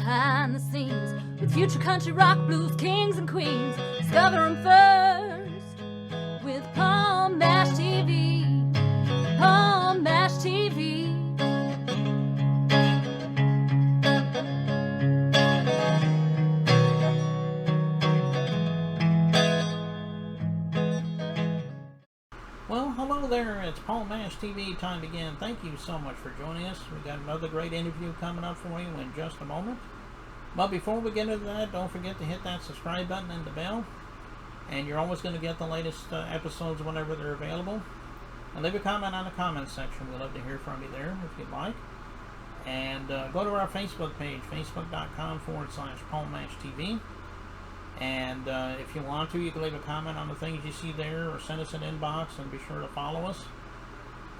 behind the scenes with future country rock blues kings and queens. Discover them first with Palm Mash TV. Palm Mash TV. Well, hello there. It's Paul Mash TV time again. Thank you so much for joining us. We've got another great interview coming up for you in just a moment. But before we get into that, don't forget to hit that subscribe button and the bell. And you're always going to get the latest episodes whenever they're available. And leave a comment on the comments section. We'd love to hear from you there if you'd like. And go to our Facebook page, facebook.com/Paul Mash TV. And if you want to, you can leave a comment on the things you see there or send us an inbox and be sure to follow us.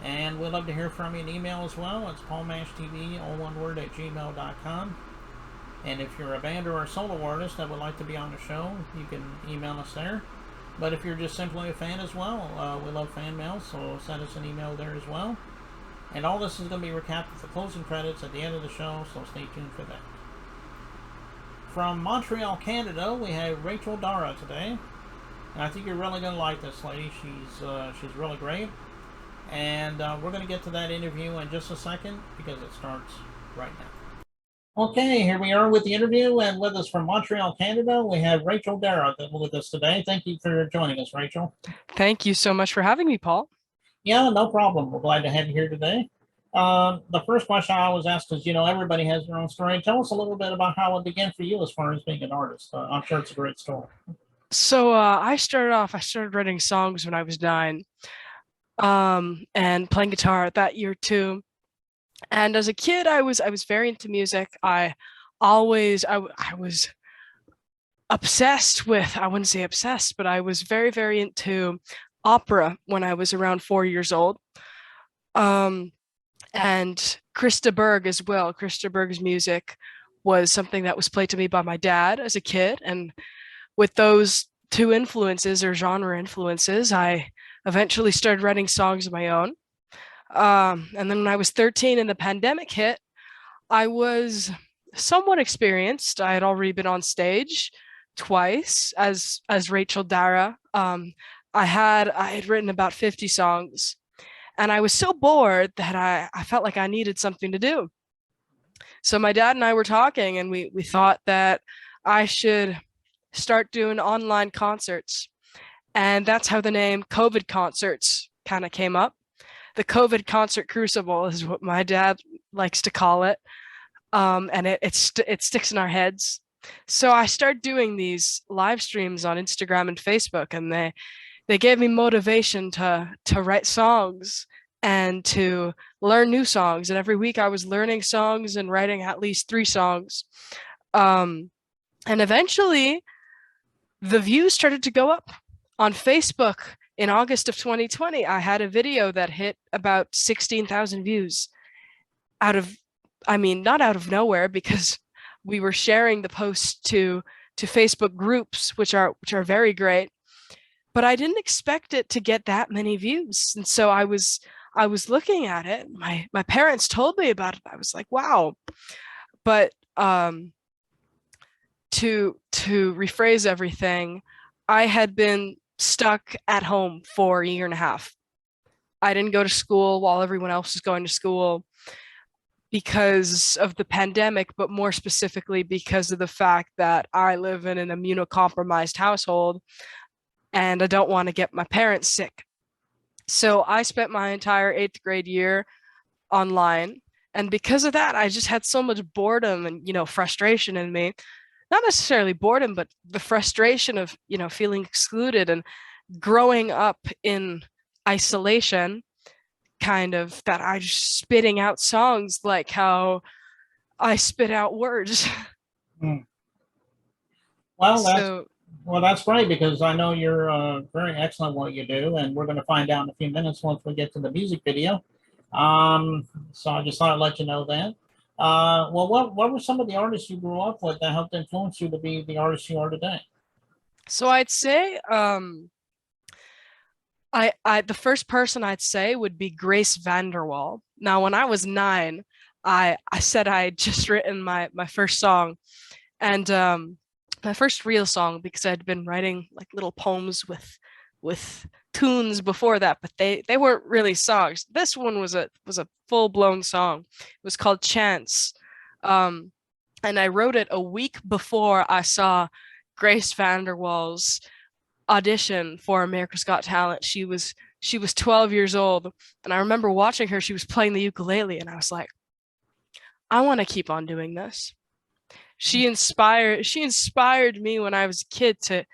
And we'd love to hear from you in email as well. It's paulmashtv, all one word, @gmail.com. And if you're a band or a solo artist that would like to be on the show, you can email us there. But if you're just simply a fan as well, we love fan mail, so send us an email there as well. And all this is going to be recapped with the closing credits at the end of the show, so stay tuned for that. From Montreal, Canada, we have Rachel Dara today, and I think you're really going to like this lady. She's really great, and we're going to get to that interview in just a second because it starts right now. Okay, here we are with the interview, and with us from Montreal, Canada, we have Rachel Dara with us today. Thank you for joining us, Rachel. Thank you so much for having me, Paul. Yeah, no problem. We're glad to have you here today. The first question I always ask is, everybody has their own story. Tell us a little bit about how it began for you as far as being an artist. I'm sure it's a great story. So I started writing songs when I was 9, and playing guitar that year too. And as a kid, I was very into music. I was obsessed with, I wouldn't say obsessed, but I was very, very into opera when I was around 4 years old. And Krista Berg as well. Krista Berg's music was something that was played to me by my dad as a kid. And with those two influences or genre influences, I eventually started writing songs of my own. And then when I was 13 and the pandemic hit, I was somewhat experienced. I had already been on stage twice as Rachel Dara. I had written about 50 songs. And I was so bored that I felt like I needed something to do. So my dad and I were talking, and we thought that I should start doing online concerts. And that's how the name COVID Concerts kind of came up. The COVID Concert Crucible is what my dad likes to call it. And it sticks in our heads. So I started doing these live streams on Instagram and Facebook, and they gave me motivation to write songs and to learn new songs. And every week I was learning songs and writing at least 3 songs. And eventually the views started to go up. On Facebook in August of 2020, I had a video that hit about 16,000 views not out of nowhere, because we were sharing the post to Facebook groups, which are very great. But I didn't expect it to get that many views. And so I was looking at it. My parents told me about it. I was like, wow. But to rephrase everything, I had been stuck at home for a year and a half. I didn't go to school while everyone else was going to school because of the pandemic, but more specifically because of the fact that I live in an immunocompromised household. And I don't want to get my parents sick. So I spent my entire 8th grade year online. And because of that, I just had so much boredom and, frustration in me. Not necessarily boredom, but the frustration of, feeling excluded and growing up in isolation, kind of, that I just spitting out songs like how I spit out words. Well, that's great, because I know you're very excellent at what you do, and we're going to find out in a few minutes once we get to the music video. So I just thought I'd let you know that. Well, what were some of the artists you grew up with that helped influence you to be the artist you are today? So I'd say the first person I'd say would be Grace Vanderwall. Now, when I was 9, I said I had just written my first song, and my first real song, because I'd been writing like little poems with tunes before that, but they weren't really songs. This one was a full blown song. It was called Chance, um, and I wrote it a week before I saw Grace Vanderwall's audition for America's Got Talent. She was 12 years old, and I remember watching her. She was playing the ukulele, and I was like, I want to keep on doing this. She inspired me when I was a kid to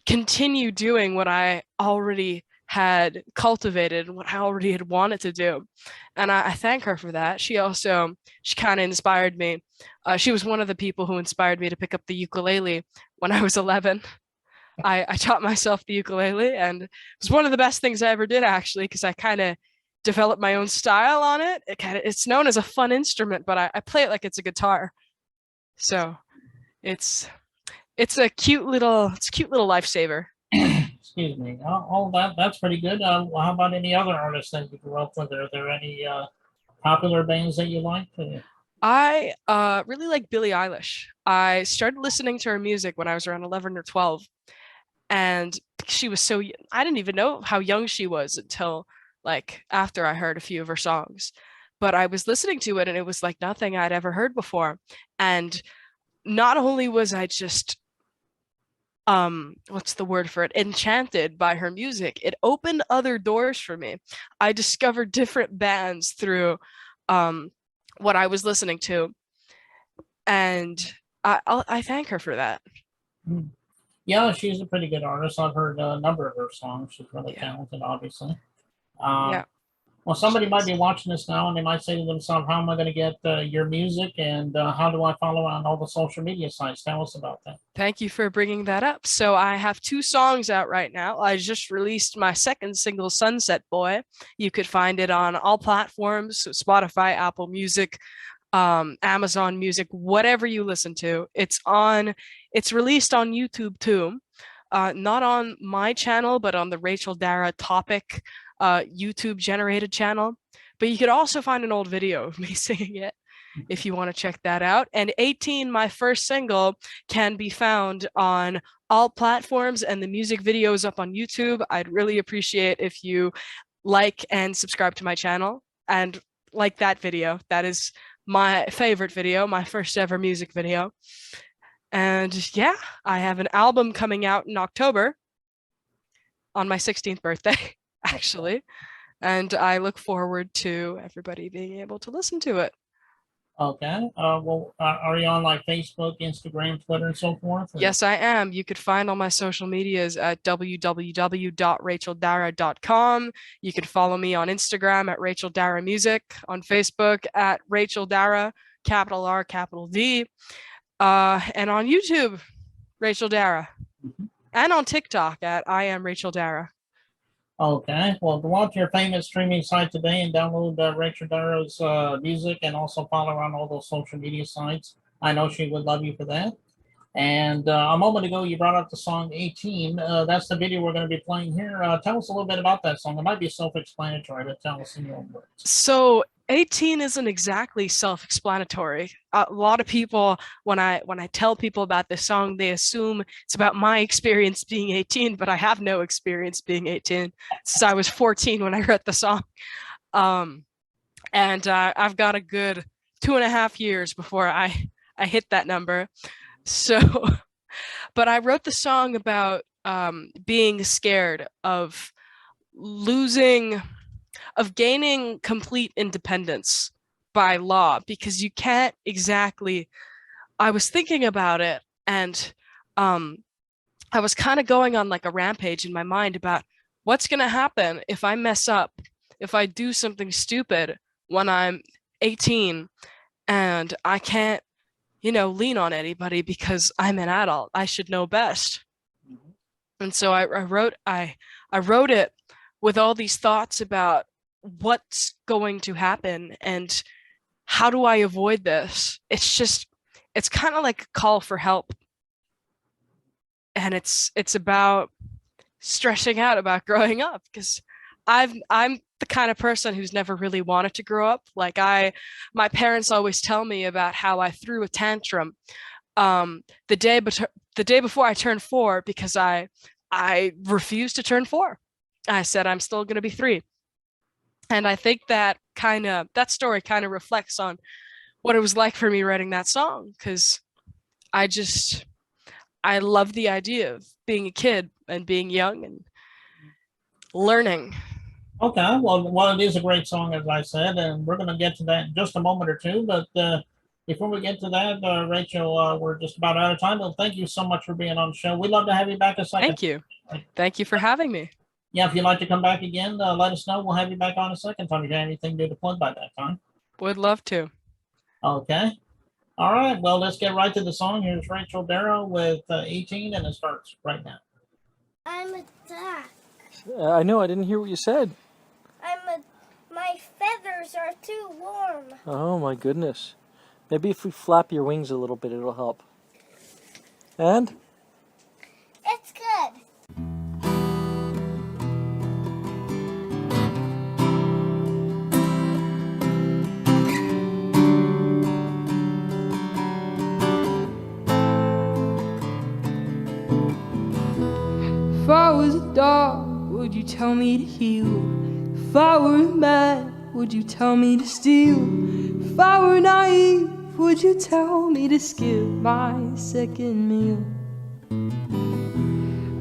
continue doing what I already had cultivated, what I already had wanted to do. And I thank her for that. She kind of inspired me. She was one of the people who inspired me to pick up the ukulele when I was 11. I taught myself the ukulele, and it was one of the best things I ever did, actually, because I kind of developed my own style on it. It's known as a fun instrument, but I play it like it's a guitar. So it's it's a cute little lifesaver. Excuse me. Oh, that's pretty good. How about any other artists that you grew up with? Are there any popular bands that you like? I really like Billie Eilish. I started listening to her music when I was around 11 or 12, and she was I didn't even know how young she was until like after I heard a few of her songs. But I was listening to it, and it was like nothing I'd ever heard before. And not only was I just what's the word for it, enchanted by her music, it opened other doors for me. I discovered different bands through um what I was listening to, and I thank her for that. Hmm. Yeah, she's a pretty good artist. I've heard a number of her songs. She's really Yeah. talented, obviously. Um, Yeah. well, somebody might be watching this now and they might say to themselves, how am I going to get your music and how do I follow on all the social media sites? Tell us about that. Thank you for bringing that up. So I have two songs out right now. I just released my second single, Sunset Boy. You could find it on all platforms, so Spotify, Apple Music, Amazon Music, whatever you listen to. It's released on YouTube too. Not on my channel, but on the Rachel Dara Topic YouTube generated channel. But you could also find an old video of me singing it if you want to check that out. And 18, my first single, can be found on all platforms, and the music video is up on YouTube. I'd really appreciate if you like and subscribe to my channel and like that video. That is my favorite video, my first ever music video. And yeah, I have an album coming out in October on my 16th birthday, actually. And I look forward to everybody being able to listen to it. Okay. Well, are you on like Facebook, Instagram, Twitter, and so forth? Or? Yes, I am. You could find all my social medias at www.racheldara.com. You can follow me on Instagram at Rachel Dara Music, on Facebook at Rachel Dara, capital R, capital D, and on YouTube, Rachel Dara, and on TikTok at I am Rachel Dara. Okay. Well, go out to your famous streaming site today and download Rachel Dara's music and also follow her on all those social media sites. I know she would love you for that. And a moment ago, you brought up the song 18. That's the video we're going to be playing here. Tell us a little bit about that song. It might be self-explanatory, but tell us in your own words. So 18 isn't exactly self-explanatory. A lot of people, when I tell people about this song, they assume it's about my experience being 18, but I have no experience being 18 since I was 14 when I wrote the song. And I've got a good 2.5 years before I hit that number. So, but I wrote the song about being scared of gaining complete independence by law, because you can't exactly. I was thinking about it, and I was kind of going on like a rampage in my mind about what's going to happen if I mess up, if I do something stupid when I'm 18 and I can't, lean on anybody because I'm an adult. I should know best. Mm-hmm. And so I wrote it with all these thoughts about what's going to happen and how do I avoid this. It's kind of like a call for help, and it's about stressing out about growing up, because I'm the kind of person who's never really wanted to grow up. Like my parents always tell me about how I threw a tantrum the day before I turned 4 because I refused to turn 4. I said I'm still going to be 3. And I think that story kind of reflects on what it was like for me writing that song, because I love the idea of being a kid and being young and learning. Okay, well, it is a great song, as I said, and we're going to get to that in just a moment or two. But before we get to that, Rachel, we're just about out of time. But thank you so much for being on the show. We'd love to have you back a second. Thank you. Thank you for having me. Yeah, if you'd like to come back again, let us know. We'll have you back on a second time. If you have anything new to plug by that time. Would love to. Okay. All right. Well, let's get right to the song. Here's Rachel Dara with 18, and it starts right now. I'm a duck. I know, I didn't hear what you said. My feathers are too warm. Oh my goodness. Maybe if we flap your wings a little bit, it'll help. And? It's good. If I was a dog, would you tell me to heel? If I were a man, would you tell me to steal? If I were naive, would you tell me to skip my second meal?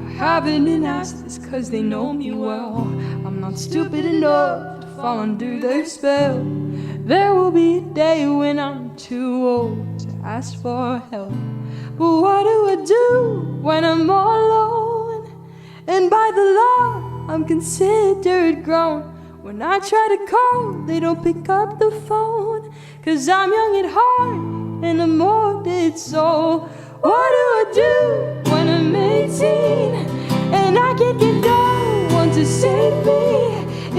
I haven't been asked this 'cause they know me well. I'm not stupid enough to fall under their spell. There will be a day when I'm too old to ask for help. But what do I do when I'm all alone? And by the law, I'm considered grown. When I try to call, they don't pick up the phone. 'Cause I'm young at heart and a morbid soul. What do I do when I'm 18 and I can't get no one to save me?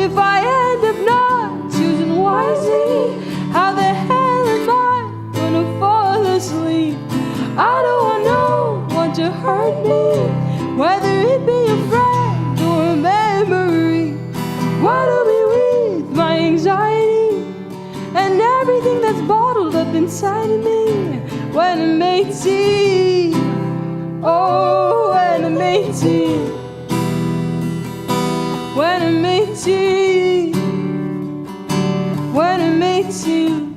If I end up not choosing wisely, how the hell am I gonna fall asleep? I don't want no one to hurt me, whether it be a friend or a memory. What'll be with my anxiety and everything that's bottled up inside of me when I'm 18? Oh, when I'm 18. When I'm 18. When I'm 18.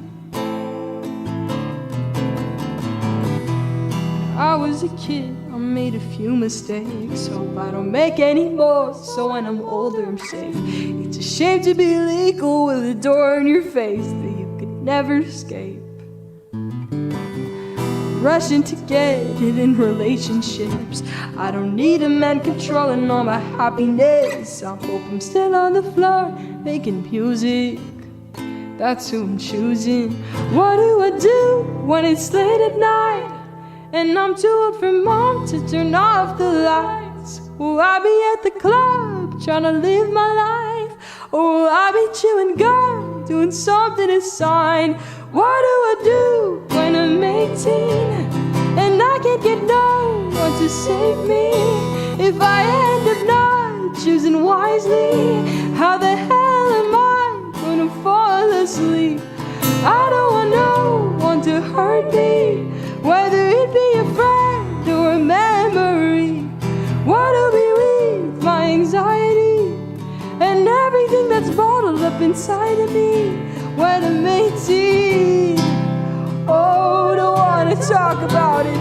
I was a kid, I made a few mistakes. Hope I don't make any more, so when I'm older I'm safe. It's a shame to be legal with a door in your face that you could never escape. Rushing to get it in relationships. I don't need a man controlling all my happiness. I hope I'm still on the floor making music. That's who I'm choosing. What do I do when it's late at night and I'm too old for mom to turn off the lights? Will I be at the club trying to live my life? Or will I be chewing gum, doing something to sign? What do I do when I'm 18 and I can't get no one to save me? If I end up not choosing wisely, how the hell am I gonna fall asleep? I don't want no one to hurt me, whether it be a friend or a memory. What'll be with my anxiety and everything that's bottled up inside of me when I'm 18? Oh, don't wanna talk about it.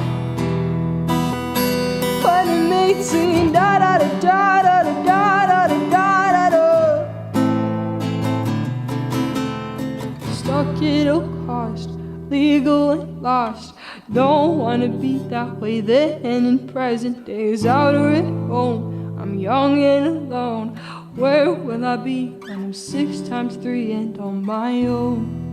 When I'm 18, da da da da da da da da da da. Stuck at a cost, legal and lost. Don't wanna be that way then in present days. Out or at home, I'm young and alone. Where will I be when I'm 6 times 3 and on my own?